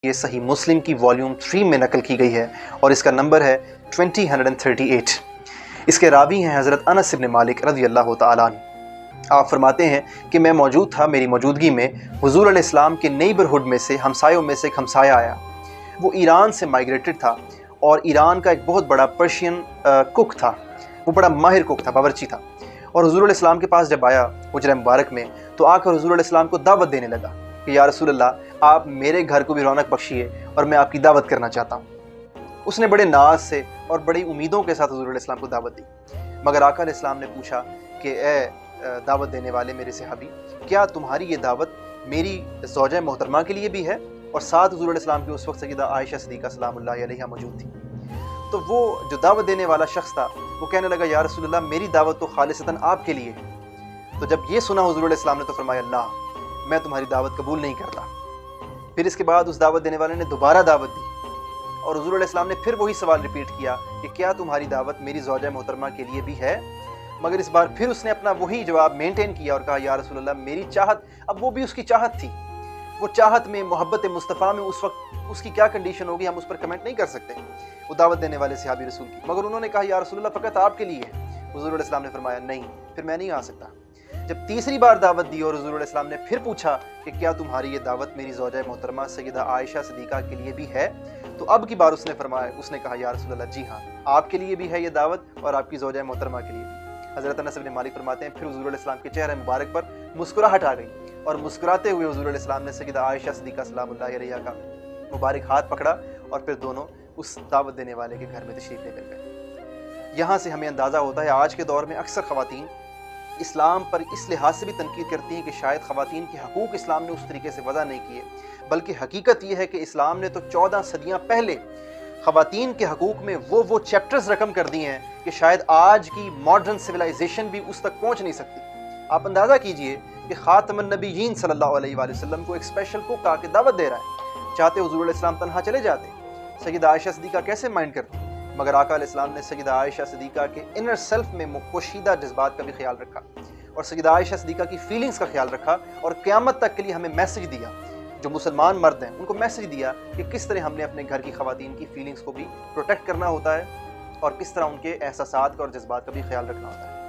یہ صحیح مسلم کی والیوم 3 میں نقل کی گئی ہے اور اس کا نمبر ہے 2038۔ اس کے راوی ہیں حضرت انس بن مالک رضی اللہ تعالیٰ عنہ۔ آپ فرماتے ہیں کہ میں موجود تھا، میری موجودگی میں حضور علیہ السلام کے نیبرہڈ میں سے ہمسایوں میں سے ایک ہمسایہ آیا۔ وہ ایران سے مائگریٹڈ تھا اور ایران کا ایک بہت بڑا پرشین کک تھا، وہ بڑا ماہر کک تھا، باورچی تھا۔ اور حضور علیہ السلام کے پاس جب آیا حجرہ مبارک میں تو آ کر حضور علیہ السلام کو دعوت دینے لگا کہ یا رسول اللہ آپ میرے گھر کو بھی رونق بخشیے اور میں آپ کی دعوت کرنا چاہتا ہوں۔ اس نے بڑے ناز سے اور بڑی امیدوں کے ساتھ حضور علیہ السلام کو دعوت دی، مگر آقا علیہ السلام نے پوچھا کہ اے دعوت دینے والے میرے صحابی، کیا تمہاری یہ دعوت میری زوجہ محترمہ کے لیے بھی ہے؟ اور ساتھ حضور علیہ السلام کی اس وقت سیدہ عائشہ صدیقہ سلام اللہ علیہا موجود تھی۔ تو وہ جو دعوت دینے والا شخص تھا وہ کہنے لگا یا رسول اللہ میری دعوت تو خالصتاً آپ کے لیے ہے۔ تو جب یہ سنا حضور علیہ السلام نے تو فرمایا اللہ میں تمہاری دعوت قبول نہیں کرتا۔ پھر اس کے بعد اس دعوت دینے والے نے دوبارہ دعوت دی اور حضور علیہ السلام نے پھر وہی سوال ریپیٹ کیا کہ کیا تمہاری دعوت میری زوجہ محترمہ کے لیے بھی ہے؟ مگر اس بار پھر اس نے اپنا وہی جواب مینٹین کیا اور کہا یا رسول اللہ میری چاہت، اب وہ بھی اس کی چاہت تھی، وہ چاہت میں محبت مصطفیٰ میں اس وقت اس کی کیا کنڈیشن ہوگی ہم اس پر کمنٹ نہیں کر سکتے، وہ دعوت دینے والے صحابی رسول کی، مگر انہوں نے کہا یا رسول اللہ فقط آپ کے لیے ہے۔ حضور علیہ السلام نے فرمایا نہیں، پھر میں نہیں آ سکتا۔ جب تیسری بار دعوت دی اور حضور علیہ السلام نے پھر پوچھا کہ کیا تمہاری یہ دعوت میری زوجہ محترمہ سیدہ عائشہ صدیقہ کے لیے بھی ہے؟ تو اب کی بار اس نے کہا یا رسول اللہ جی ہاں آپ کے لیے بھی ہے یہ دعوت اور آپ کی زوجہ محترمہ کے لیے بھی۔ حضرت انس بن مالک فرماتے ہیں پھر حضور علیہ السلام کے چہرے مبارک پر مسکراہٹ آ گئی اور مسکراتے ہوئے حضور علیہ السلام نے سیدہ عائشہ صدیقہ سلام اللہ علیہا کا مبارک ہاتھ پکڑا اور پھر دونوں اس دعوت دینے والے کے گھر میں تشریف لے کر گئے۔ یہاں سے ہمیں اندازہ ہوتا ہے آج کے دور میں اکثر خواتین اسلام پر اس لحاظ سے بھی تنقید کرتی ہیں کہ شاید خواتین کے حقوق اسلام نے اس طریقے سے وضع نہیں کیے، بلکہ حقیقت یہ ہے کہ اسلام نے تو 14 صدیاں پہلے خواتین کے حقوق میں وہ چیپٹرز رقم کر دی ہیں کہ شاید آج کی ماڈرن سویلائزیشن بھی اس تک پہنچ نہیں سکتی۔ آپ اندازہ کیجئے کہ خاتم النبیین صلی اللہ علیہ وآلہ وسلم کو ایک اسپیشل کوک آ کے دعوت دے رہا ہے، چاہتے حضور علیہ السلام تنہا چلے جاتے، سیدہ عائشہ صدیقہ کیسے مائنڈ کرتی، مگر آقا علیہ السلام نے سیدہ عائشہ صدیقہ کے انر سیلف میں پوشیدہ جذبات کا بھی خیال رکھا اور سیدہ عائشہ صدیقہ کی فیلنگز کا خیال رکھا اور قیامت تک کے لیے ہمیں میسج دیا، جو مسلمان مرد ہیں ان کو میسج دیا کہ کس طرح ہم نے اپنے گھر کی خواتین کی فیلنگز کو بھی پروٹیکٹ کرنا ہوتا ہے اور کس طرح ان کے احساسات کا اور جذبات کا بھی خیال رکھنا ہوتا ہے۔